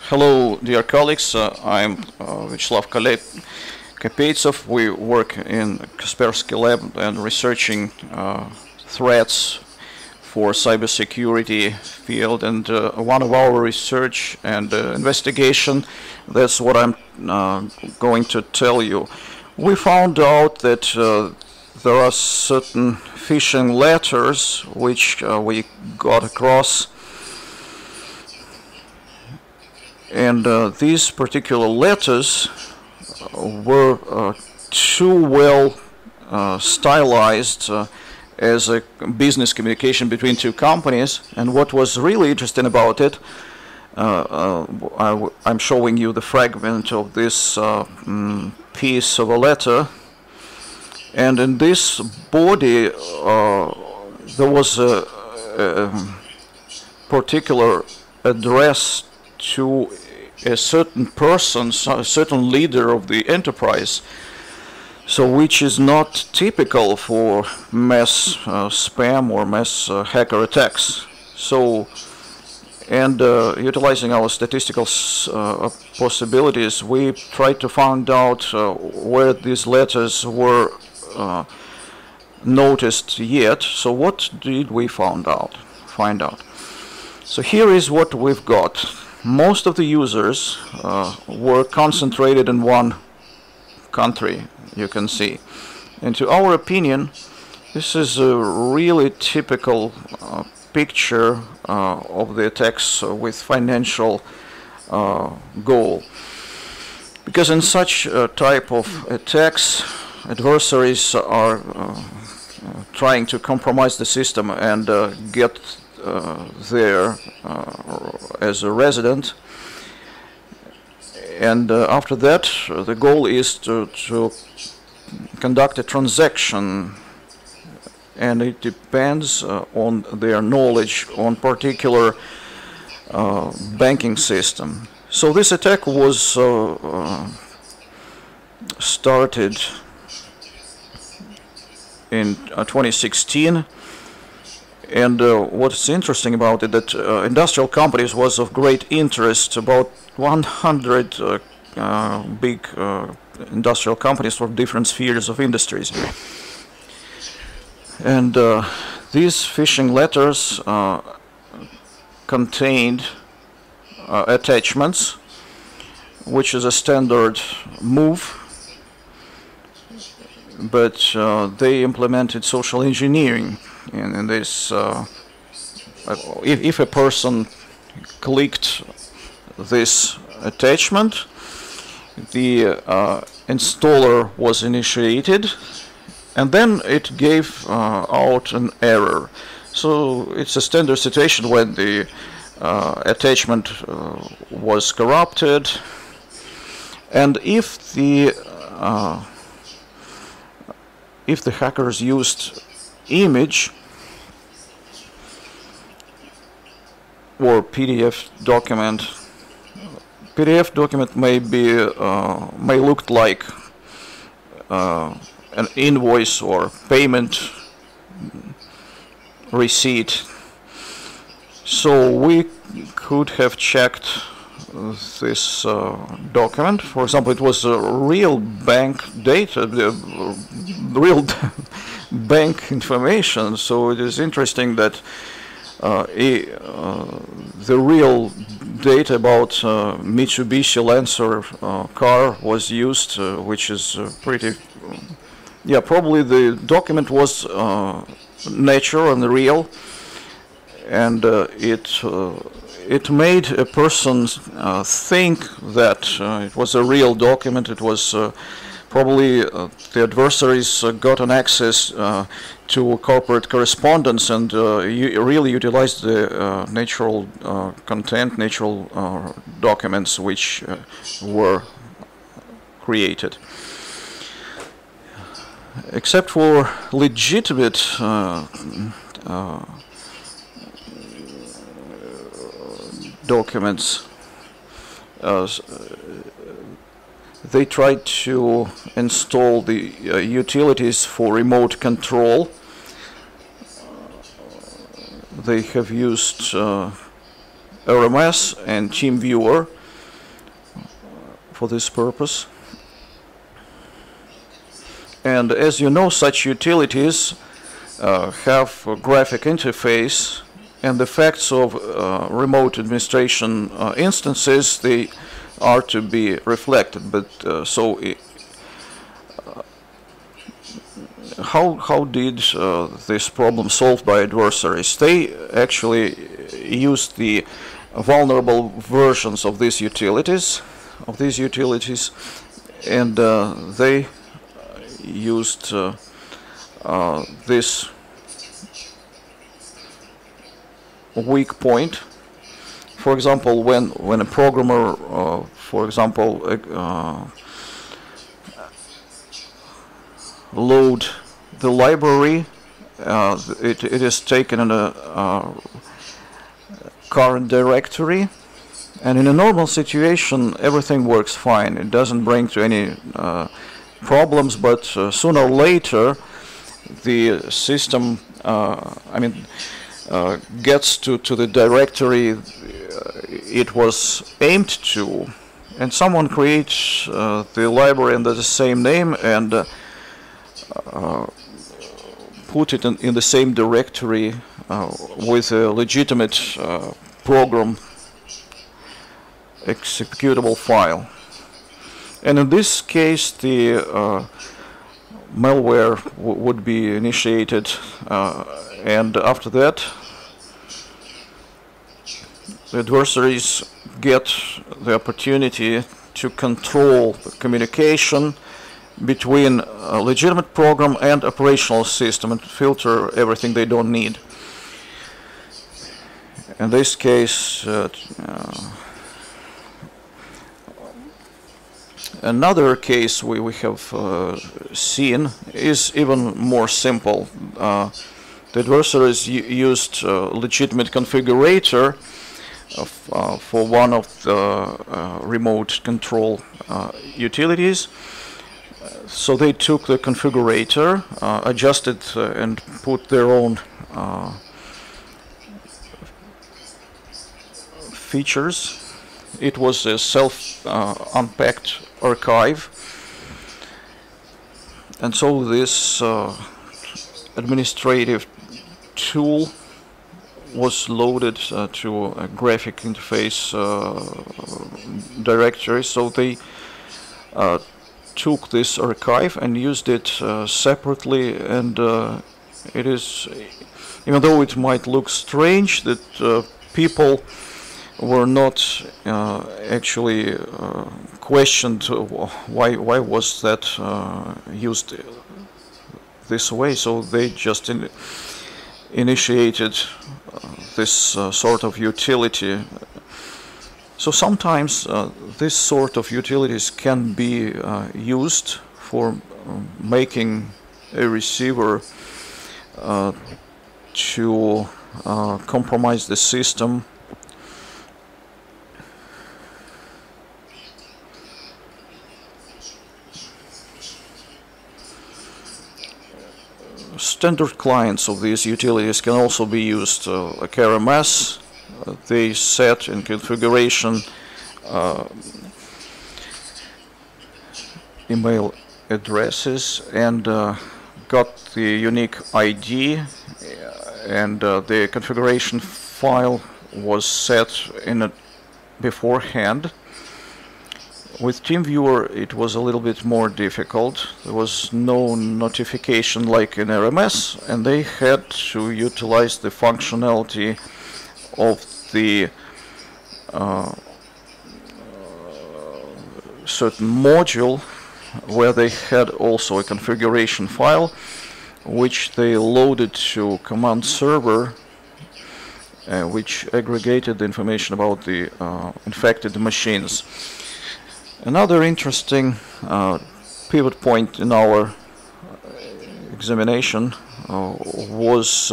Hello, dear colleagues. I'm Vyacheslav Kopeytsev. We work in Kaspersky Lab and researching threats for cybersecurity field. And one of our research and investigation, that's what I'm going to tell you. We found out that there are certain phishing letters which we got across. And these particular letters were too well stylized as a business communication between two companies. And what was really interesting about it, I'm showing you the fragment of this piece of a letter. And in this body, there was a particular address to a certain person, a certain leader of the enterprise, so which is not typical for mass spam or mass hacker attacks. So, and utilizing our statistical possibilities, we tried to find out where these letters were noticed yet. So what did we find out? So here is what we've got. Most of the users were concentrated in one country, you can see. And to our opinion, this is a really typical picture of the attacks with financial goal. Because in such type of attacks, adversaries are trying to compromise the system and get there as a resident, and after that the goal is to conduct a transaction, and it depends on their knowledge on particular banking system. So this attack was started in 2016. And what's interesting about it, that industrial companies was of great interest. About 100 big industrial companies from different spheres of industries. And these phishing letters contained attachments, which is a standard move, but they implemented social engineering. And in this, if a person clicked this attachment, the installer was initiated, and then it gave out an error. So it's a standard situation when the attachment was corrupted, and if the hackers used image or PDF document. PDF document may look like an invoice or payment receipt. So we could have checked this document. For example, it was real bank data, real bank information. So it is interesting that the real data about Mitsubishi Lancer car was used, which is pretty, yeah, probably the document was natural and real, and it made a person think that it was a real document. It was probably the adversaries got an access to corporate correspondence and really utilized the natural content, natural documents which were created. Except for legitimate documents, they tried to install the utilities for remote control. They have used RMS and TeamViewer, for this purpose. And as you know, such utilities have a graphic interface, and the facts of remote administration instances, they are to be reflected. But how did this problem solved by adversaries? They actually used the vulnerable versions of these utilities, and they used this weak point. For example, when a programmer, for example, load the library, it is taken in a current directory, and in a normal situation everything works fine. It doesn't bring to any problems, but sooner or later the system gets to the directory it was aimed to, and someone creates the library under the same name and put it in the same directory with a legitimate program executable file. And in this case, the malware would be initiated, and after that, the adversaries get the opportunity to control the communication between a legitimate program and operational system and filter everything they don't need. In this case, another case we have seen is even more simple. The adversaries used a legitimate configurator for one of the remote control utilities. So they took the configurator, adjusted and put their own features. It was a self-unpacked archive, and so this administrative tool was loaded to a graphic interface directory. So they took this archive and used it separately, and it is, even though it might look strange that people were not actually questioned why was that used this way, so they just initiated this sort of utility. So sometimes this sort of utilities can be used for making a receiver to compromise the system. Standard clients of these utilities can also be used like RMS. They set in configuration email addresses and got the unique ID, and the configuration file was set in beforehand. With TeamViewer it was a little bit more difficult. There was no notification like in RMS, and they had to utilize the functionality of the certain module, where they had also a configuration file which they loaded to command server, which aggregated the information about the infected machines. Another interesting pivot point in our examination was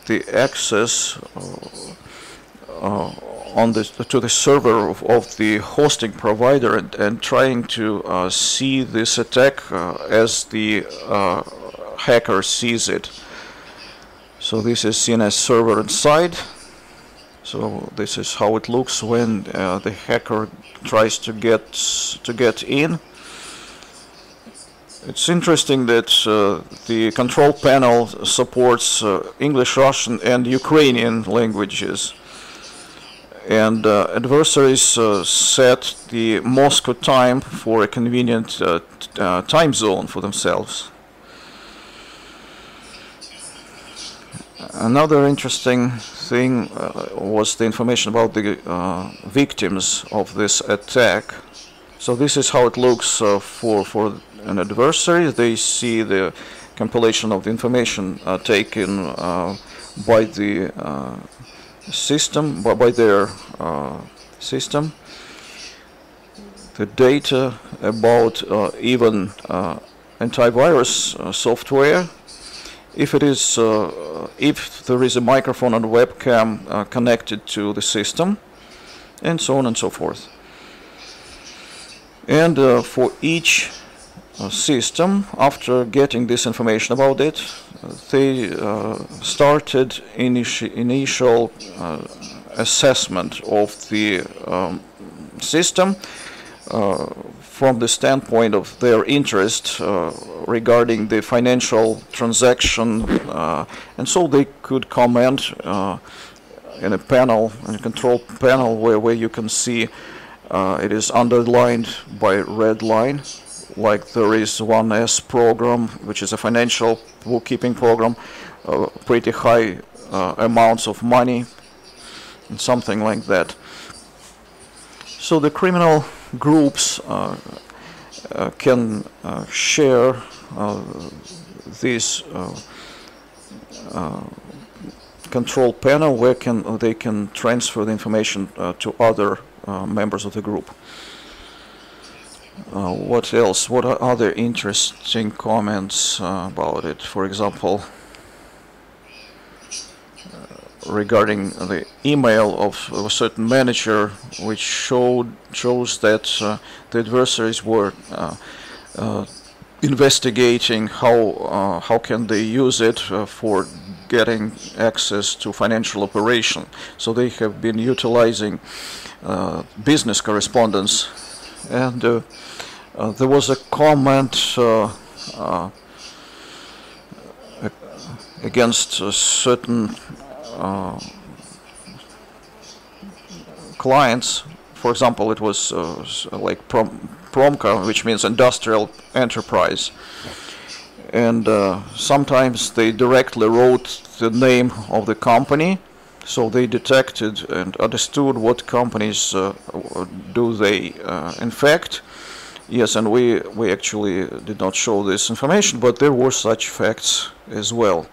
the access to the server of the hosting provider, and trying to see this attack as the hacker sees it. So this is seen as server inside, So this is how it looks when the hacker tries to get in. It's interesting that the control panel supports English, Russian, and Ukrainian languages. And adversaries set the Moscow time for a convenient time zone for themselves. Another interesting thing was the information about the victims of this attack. So this is how it looks for an adversary. They see the compilation of the information taken by the system, by their system, the data about even antivirus software, if there is a microphone and webcam connected to the system, and so on and so forth. And for each system, after getting this information about it, they started initial assessment of the system from the standpoint of their interest regarding the financial transaction, and so they could comment in a panel, in a control panel, where you can see it is underlined by red line, like there is 1S program, which is a financial bookkeeping program, pretty high amounts of money, and something like that. So the criminal groups can share this control panel where they can transfer the information to other members of the group. What else? What are other interesting comments about it? For example, regarding the email of a certain manager, which shows that the adversaries were investigating how can they use it for getting access to financial operation. So they have been utilizing business correspondence, and there was a comment against certain clients. For example, it was like Promka, which means industrial enterprise, and sometimes they directly wrote the name of the company, so they detected and understood what companies do they infect. Yes, and we actually did not show this information, but there were such facts as well.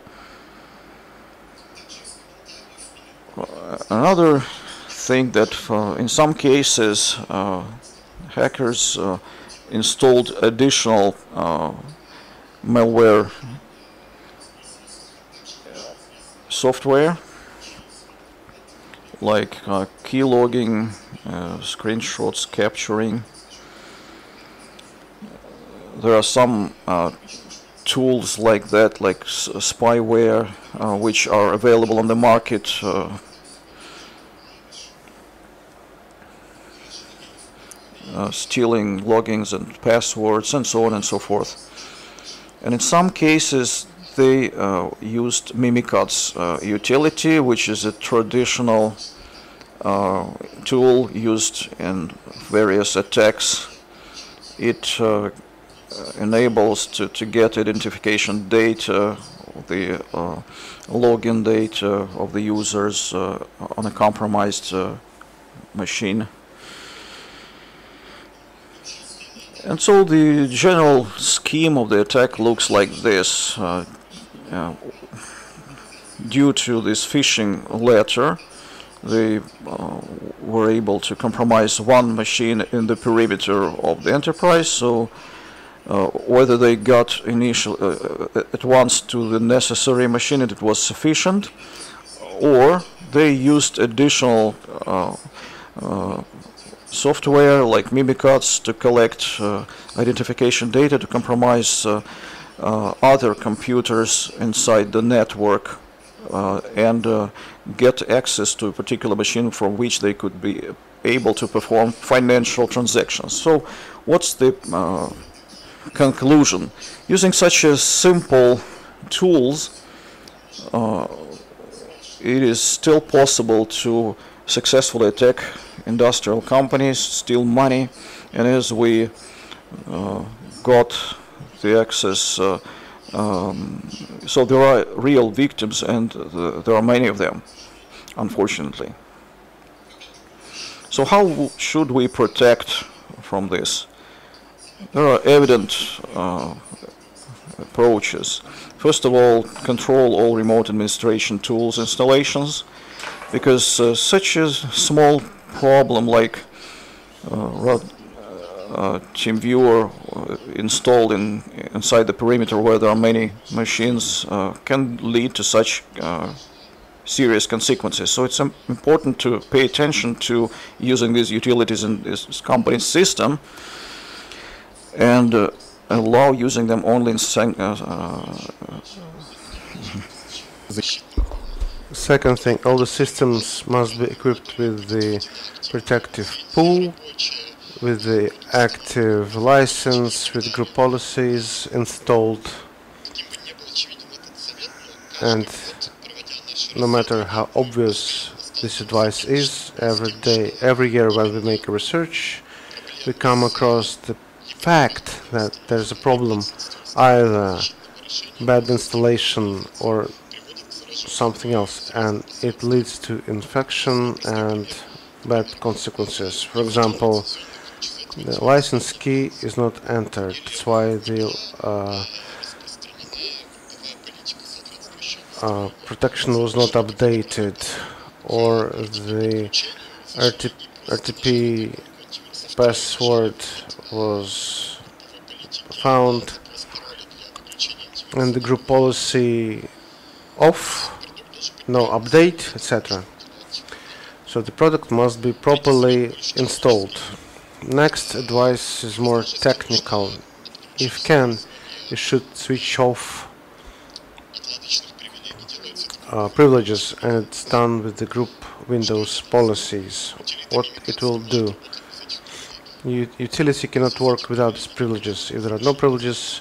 Another thing that in some cases hackers installed additional malware software, like key logging, screenshots capturing. There are some tools like that, like spyware, which are available on the market. Stealing logins and passwords and so on and so forth. And in some cases they used Mimikatz utility, which is a traditional tool used in various attacks. It enables to get identification data, the login data of the users on a compromised machine. And so the general scheme of the attack looks like this. Due to this phishing letter, they were able to compromise one machine in the perimeter of the enterprise. So whether they got at once to the necessary machine, it was sufficient, or they used additional software like Mimikatz to collect identification data to compromise other computers inside the network and get access to a particular machine from which they could be able to perform financial transactions. So what's the conclusion? Using such a simple tools, it is still possible to successfully attack industrial companies, steal money, and as we got the access, so there are real victims, and there are many of them, unfortunately. So how should we protect from this? There are evident approaches. First of all, control all remote administration tools installations, because such a small problem like TeamViewer installed inside the perimeter where there are many machines can lead to such serious consequences. So it's important to pay attention to using these utilities in this company's system and allow using them only in Second thing, all the systems must be equipped with the protective pool, with the active license, with group policies installed, and no matter how obvious this advice is, every year when we make a research, we come across the fact that there's a problem, either bad installation or something else, and it leads to infection and bad consequences. For example, the license key is not entered. That's why the protection was not updated, or the RTP password was found and the group policy off, no update, etc. So the product must be properly installed. Next advice is more technical. If can, you should switch off privileges, and it's done with the group Windows policies. What it will do? Utility cannot work without these privileges. If there are no privileges,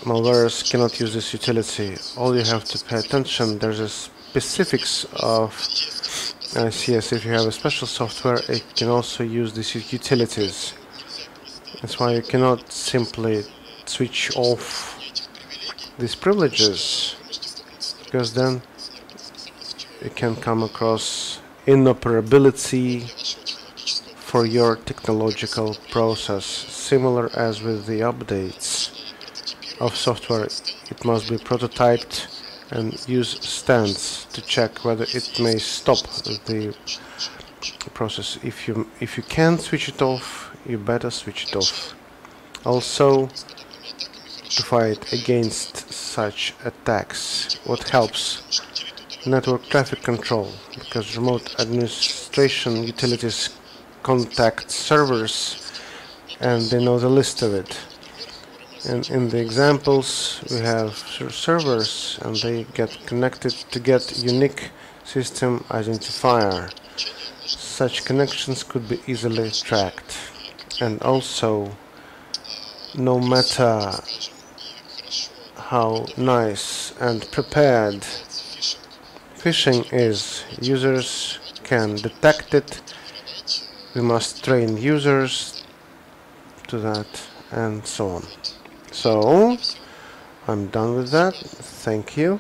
malwares cannot use this utility. All you have to pay attention, there's a specifics of ICS. If you have a special software, it can also use these utilities. That's why you cannot simply switch off these privileges, because then you can come across inoperability for your technological process. Similar as with the updates of software, it must be prototyped and use stands to check whether it may stop the process. If you can switch it off, you better switch it off. Also, to fight against such attacks, what helps? Network traffic control, because remote administration utilities contact servers and they know the list of it. And in the examples we have servers, and they get connected to get unique system identifier. Such connections could be easily tracked. And also, no matter how nice and prepared phishing is, users can detect it. We must train users to that, and so on. So, I'm done with that. Thank you.